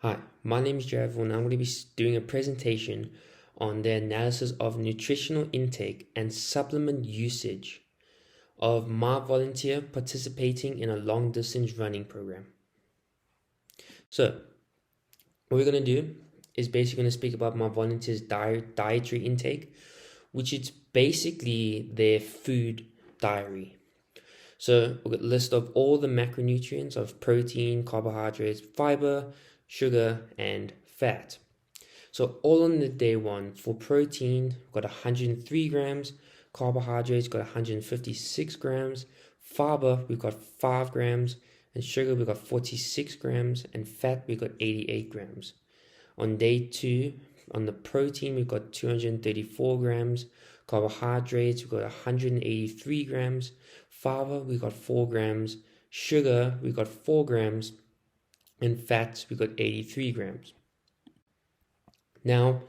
Hi, my name is Jarrod, and I'm going to be doing a presentation on the analysis of nutritional intake and supplement usage of my volunteer participating in a long distance running program. So, what we're going to do is basically going to speak about my volunteers' dietary intake, which is basically their food diary. So, we've got a list of all the macronutrients of protein, carbohydrates, fiber, sugar, and fat. So all on the day one, for protein, we've got 103 grams, carbohydrates got 156 grams, fiber we've got 5 grams, and sugar we've got 46 grams, and fat we've got 88 grams. On day two, on the protein we've got 234 grams, carbohydrates we've got 183 grams, fiber we've got 4 grams, sugar we've got 4 grams, and fats we've got 83 grams. Now,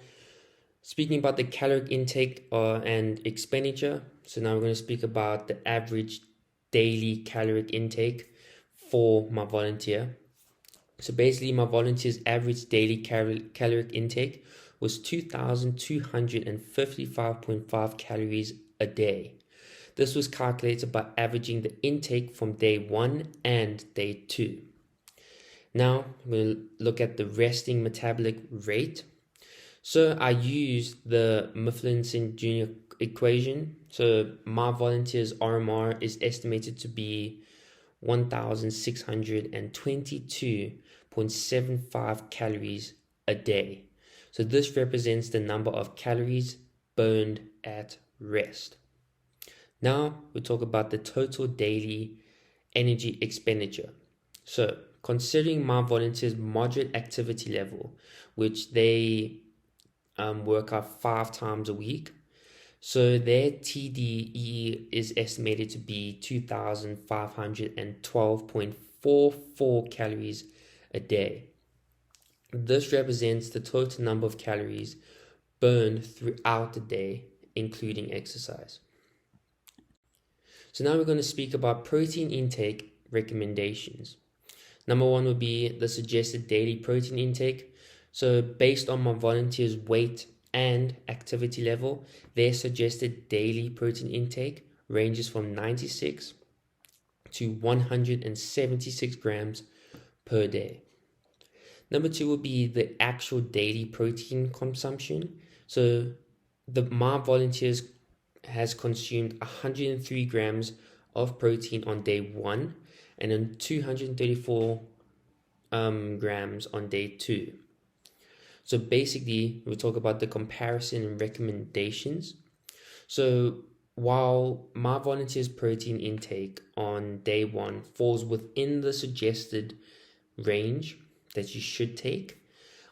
speaking about the caloric intake and expenditure, so now we're going to speak about the average daily caloric intake for my volunteer. So basically, my volunteer's average daily caloric intake was 2,255.5 calories a day. This was calculated by averaging the intake from day 1 and day 2. Now, we'll look at the resting metabolic rate. So I used the Muffinson Jr. equation. So my volunteer's RMR is estimated to be 1,622.75 calories a day. So this represents the number of calories burned at rest. Now we'll talk about the total daily energy expenditure. So considering my volunteer's moderate activity level, which they work out 5 times a week. So their TDE is estimated to be 2,512.44 calories a day. This represents the total number of calories burned throughout the day, including exercise. So now we're going to speak about protein intake recommendations. Number 1 would be the suggested daily protein intake. So based on my volunteers' weight and activity level, their suggested daily protein intake ranges from 96 to 176 grams per day. Number 2 will be the actual daily protein consumption. So my volunteers has consumed 103 grams of protein on day 1 and then 234 grams on day 2. So basically, we'll talk about the comparison and recommendations. So while my volunteer's protein intake on day 1 falls within the suggested range that you should take,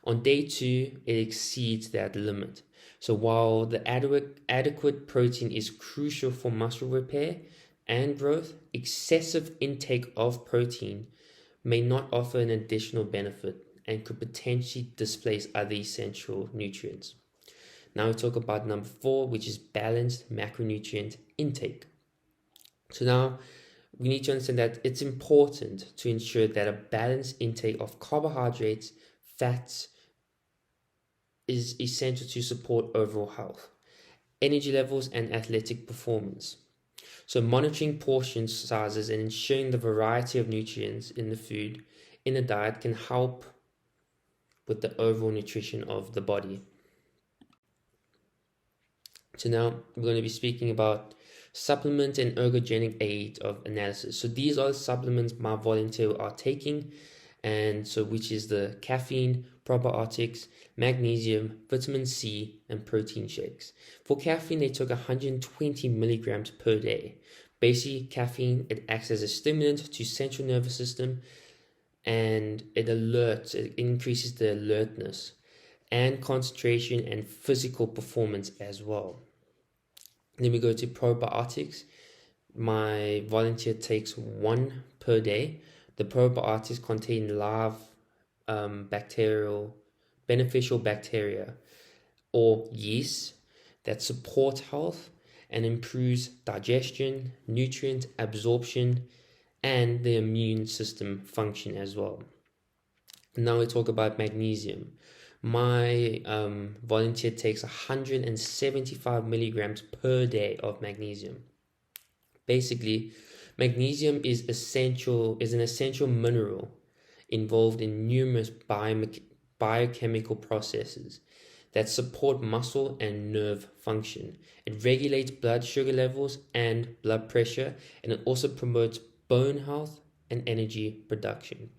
on day 2, it exceeds that limit. So while the adequate protein is crucial for muscle repair and growth, excessive intake of protein may not offer an additional benefit and could potentially displace other essential nutrients. Now we talk about number 4, which is balanced macronutrient intake. So now we need to understand that it's important to ensure that a balanced intake of carbohydrates, fats is essential to support overall health, energy levels, and athletic performance. So monitoring portion sizes and ensuring the variety of nutrients in the food in the diet can help with the overall nutrition of the body. So now we're going to be speaking about supplement and ergogenic aid of analysis. So these are the supplements my volunteer are taking, and so which is the caffeine, probiotics, magnesium, vitamin C, and protein shakes. For caffeine, they took 120 milligrams per day. Basically, caffeine, it acts as a stimulant to central nervous system, and it increases the alertness and concentration and physical performance as well. Then we go to probiotics. My volunteer takes 1 per day. The probiotics contain live beneficial bacteria or yeast that support health and improves digestion, nutrient absorption, and the immune system function as well. Now we talk about magnesium. My volunteer takes 175 milligrams per day of magnesium. Basically, magnesium is an essential mineral involved in numerous biochemical processes that support muscle and nerve function. It regulates blood sugar levels and blood pressure, and it also promotes bone health and energy production.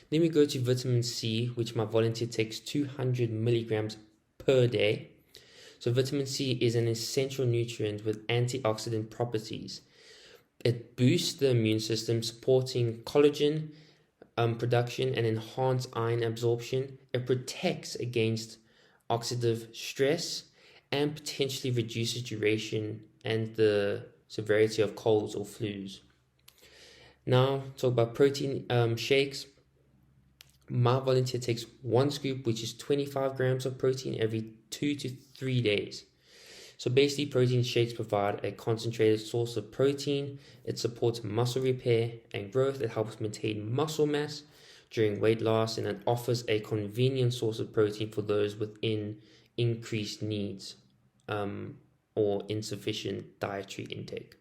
Then we go to vitamin C, which my volunteer takes 200 milligrams per day. So vitamin C is an essential nutrient with antioxidant properties. It boosts the immune system, supporting collagen production and enhance iron absorption. It protects against oxidative stress and potentially reduces duration and the severity of colds or flus. Now, talk about protein shakes. My volunteer takes one scoop, which is 25 grams of protein every 2 to 3 days. So basically, protein shakes provide a concentrated source of protein. It supports muscle repair and growth. It helps maintain muscle mass during weight loss, and it offers a convenient source of protein for those within increased needs or insufficient dietary intake.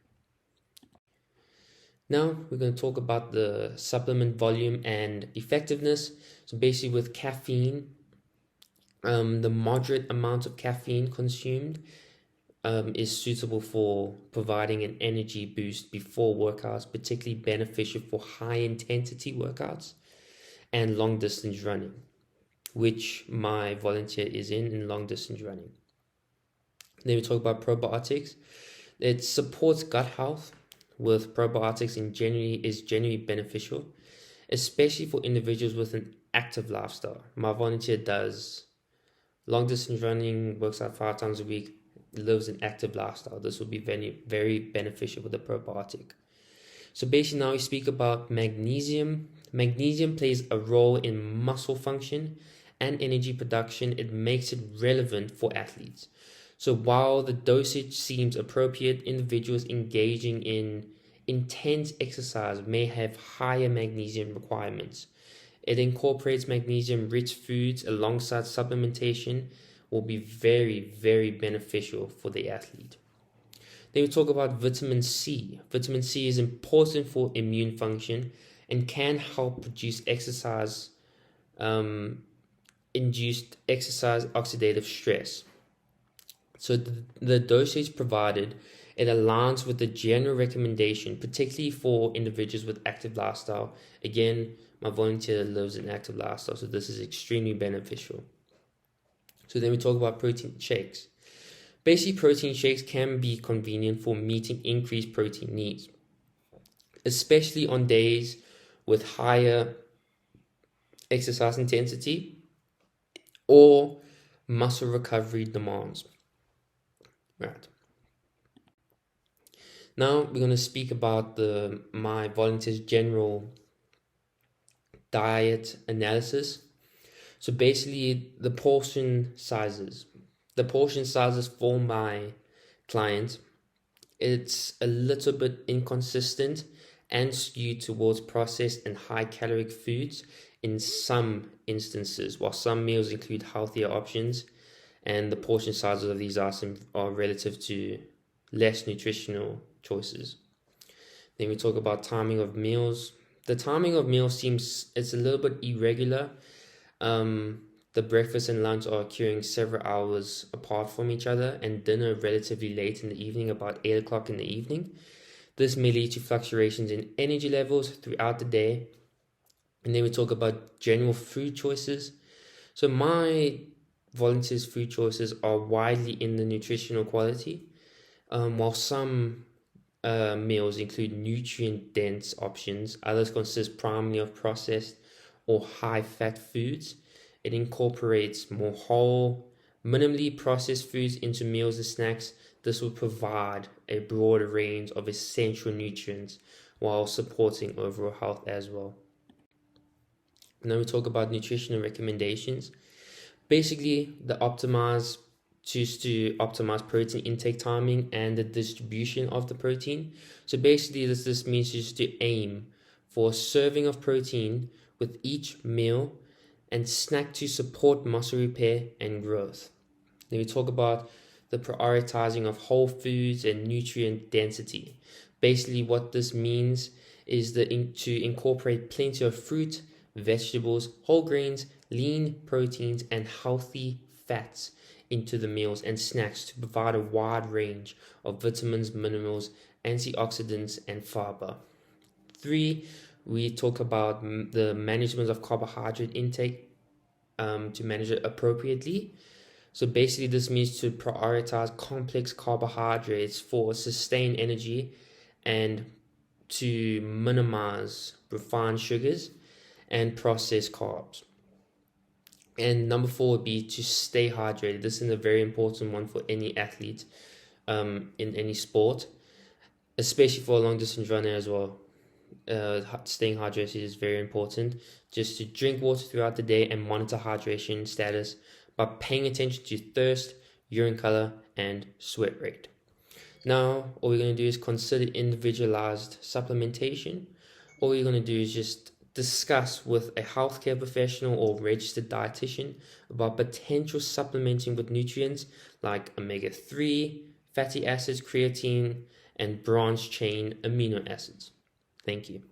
Now we're going to talk about the supplement volume and effectiveness. So basically with caffeine, the moderate amount of caffeine consumed is suitable for providing an energy boost before workouts, particularly beneficial for high intensity workouts and long distance running, which my volunteer is in long distance running. Then we talk about probiotics. It supports gut health with probiotics is generally beneficial, especially for individuals with an active lifestyle. My volunteer does long distance running, works out 5 times a week, lives an active lifestyle. This will be very, very beneficial with the probiotic. So basically now we speak about magnesium. Magnesium plays a role in muscle function and energy production. It makes it relevant for athletes. So while the dosage seems appropriate, individuals engaging in intense exercise may have higher magnesium requirements. It incorporates magnesium-rich foods alongside supplementation will be very, very beneficial for the athlete. Then we talk about vitamin C. Vitamin C is important for immune function and can help produce exercise induced exercise oxidative stress. So the dosage provided, it aligns with the general recommendation, particularly for individuals with active lifestyle. Again, my volunteer lives an active lifestyle, so this is extremely beneficial. So then we talk about protein shakes. Basically, protein shakes can be convenient for meeting increased protein needs, especially on days with higher exercise intensity or muscle recovery demands. Right. Now we're going to speak about my volunteer's general diet analysis. So basically the portion sizes for my client, it's a little bit inconsistent and skewed towards processed and high caloric foods in some instances, while some meals include healthier options, and the portion sizes of these items are relative to less nutritional choices. Then we talk about timing of meals. The timing of meals it's a little bit irregular. The breakfast and lunch are occurring several hours apart from each other, and dinner relatively late in the evening, about 8 o'clock in the evening. This may lead to fluctuations in energy levels throughout the day. And then we talk about general food choices. So my volunteers' food choices are widely in the nutritional quality, while some meals include nutrient-dense options. Others consist primarily of processed or high-fat foods. It incorporates more whole, minimally processed foods into meals and snacks. This will provide a broader range of essential nutrients while supporting overall health as well. And then we talk about nutritional recommendations. Basically, choose to optimize protein intake timing and the distribution of the protein. So basically, this means just to aim for a serving of protein with each meal and snack to support muscle repair and growth. Then we talk about the prioritizing of whole foods and nutrient density. Basically, what this means is to incorporate plenty of fruit, vegetables, whole grains, lean proteins, and healthy fats into the meals and snacks to provide a wide range of vitamins, minerals, antioxidants, and fiber. 3, we talk about the management of carbohydrate intake to manage it appropriately. So basically, this means to prioritize complex carbohydrates for sustained energy and to minimize refined sugars and processed carbs. And number 4 would be to stay hydrated. This is a very important one for any athlete in any sport, especially for a long distance runner as well. Staying hydrated is very important. Just to drink water throughout the day and monitor hydration status by paying attention to thirst, urine color, and sweat rate. Now, all we're going to do is consider individualized supplementation. All you're going to do is just discuss with a healthcare professional or registered dietitian about potential supplementing with nutrients like omega-3, fatty acids, creatine, and branched chain amino acids. Thank you.